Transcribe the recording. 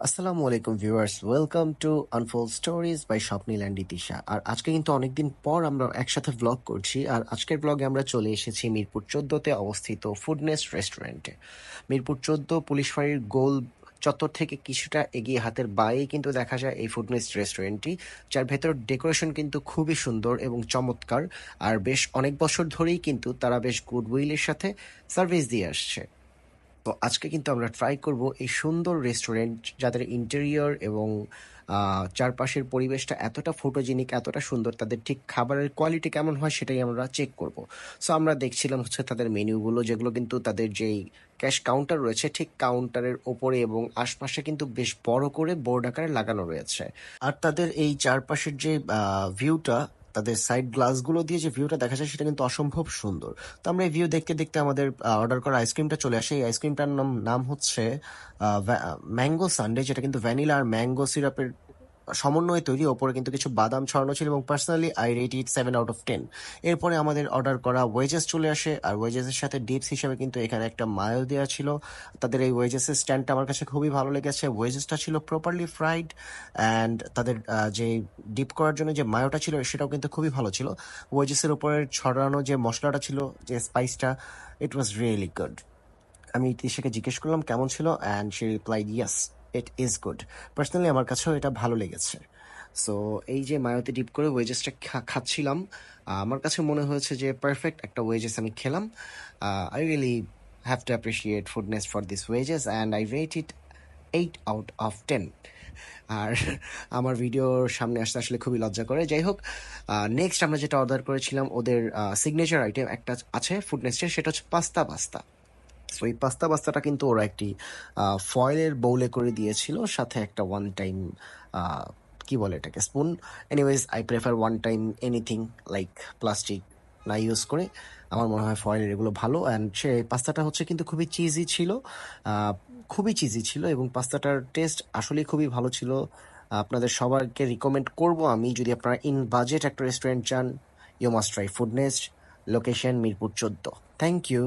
আসসালামু আলাইকুম viewers, welcome to unfold stories by Swapnil and Itisha. আর আজকে কিন্তু অনেকদিন পর আমরা একসাথে ব্লগ করছি। আর আজকের ব্লগে আমরা চলে এসেছি মিরপুর ১৪তে অবস্থিত ফুডনেস্ট রেস্টুরেন্টে। মিরপুর ১৪ পুলিশ ফাঁড়ির গোল চত্বর থেকে কিছুটা এগিয়ে হাতের বাঁয়েই কিন্তু দেখা যায় এই ফুডনেস্ট রেস্টুরেন্টটি, যার ভেতর ডেকোরেশন কিন্তু খুবই সুন্দর এবং চমৎকার। আর বেশ অনেক বছর ধরেই কিন্তু তারা বেশ গুডউইলের সাথে সার্ভিস দিয়ে আসছে। তো আজকে কিন্তু আমরা ট্রাই করব এই সুন্দর রেস্টুরেন্ট, যাদের ইন্টেরিয়র এবং চারপাশের পরিবেশটা এতটা ফটোজেনিক, এতটা সুন্দর, তাদের ঠিক খাবারের কোয়ালিটি কেমন হয় সেটাই আমরা চেক করব। সো আমরা দেখছিলাম হচ্ছে তাদের মেনুগুলো, যেগুলো কিন্তু তাদের যেই ক্যাশ কাউন্টার রয়েছে ঠিক কাউন্টারের ওপরে এবং আশপাশে কিন্তু বেশ বড় করে বোর্ড আকারে লাগানো রয়েছে। আর তাদের এই চারপাশের যে ভিউটা, তাদের সাইড গ্লাসগুলো দিয়ে যে ভিউটা দেখা যায় সেটা কিন্তু অসম্ভব সুন্দর। তো আমরা এই ভিউ দেখতে দেখতে আমাদের অর্ডার করা আইসক্রিমটা চলে আসে। এই আইসক্রিমটার নাম হচ্ছে ম্যাঙ্গো সানডে, যেটা কিন্তু ভ্যানিলা আর ম্যাঙ্গো সিরাপের সমন্বয়ে তৈরি। ওপরে কিন্তু কিছু বাদাম ছড়ানো ছিল এবং পার্সোনালি আই রেট ইট 7/10। এরপরে আমাদের অর্ডার করা ওয়েজেস চলে আসে, আর ওয়েজেসের সাথে ডিপস হিসেবে কিন্তু এখানে একটা মায়ো দেওয়া ছিল। তাদের এই ওয়েজেসের স্ট্যান্ডটা আমার কাছে খুবই ভালো লেগেছে। ওয়েজেসটা ছিল প্রপারলি ফ্রাইড, অ্যান্ড তাদের যে ডিপ করার জন্য যে মায়োটা ছিল সেটাও কিন্তু খুবই ভালো ছিল। ওয়েজেসের উপরে ছড়ানো যে মশলাটা ছিল, যে স্পাইসটা, ইট ওয়াজ রিয়েলি গুড। আমি ইতিশাকে জিজ্ঞেস করলাম কেমন ছিল, and she replied yes, it is good. Personally আমার কাছেও এটা ভালো লেগেছে। সো এই যে মায়োতে ডিপ করে ওয়েজেসটা খাচ্ছিলাম, আমার কাছে মনে হয়েছে যে পারফেক্ট একটা ওয়েজেস আমি খেলাম। I really have to appreciate Foodnest for this wedges, and I rate it 8/10। আর আমার ভিডিওর সামনে আসতে আসলে খুবই লজ্জা করে। যাই হোক, নেক্সট আমরা যেটা অর্ডার করেছিলাম, ওদের সিগনেচার আইটেম একটা আছে ফুডনেস্টের, সেটা হচ্ছে পাস্তা। সো এই পাস্তাটা কিন্তু ওরা একটি ফয়েলের বৌলে করে দিয়েছিল, সাথে একটা ওয়ান টাইম কি বলে এটাকে, spoon. Anyways, I prefer one time anything, like plastic না ইউজ করে। আমার মনে হয় ফয়েলের এগুলো ভালো। অ্যান্ড সে পাস্তাটা হচ্ছে কিন্তু খুবই চিজি ছিল, আহ, খুবই চিজি ছিল, এবং পাস্তাটার টেস্ট আসলেই খুবই ভালো ছিল। আপনাদের সবাইকে রিকমেন্ড করব আমি, যদি আপনারা ইন বাজেট একটা রেস্টুরেন্ট চান, you must try Foodnest. Location Mirpur 14। Thank you.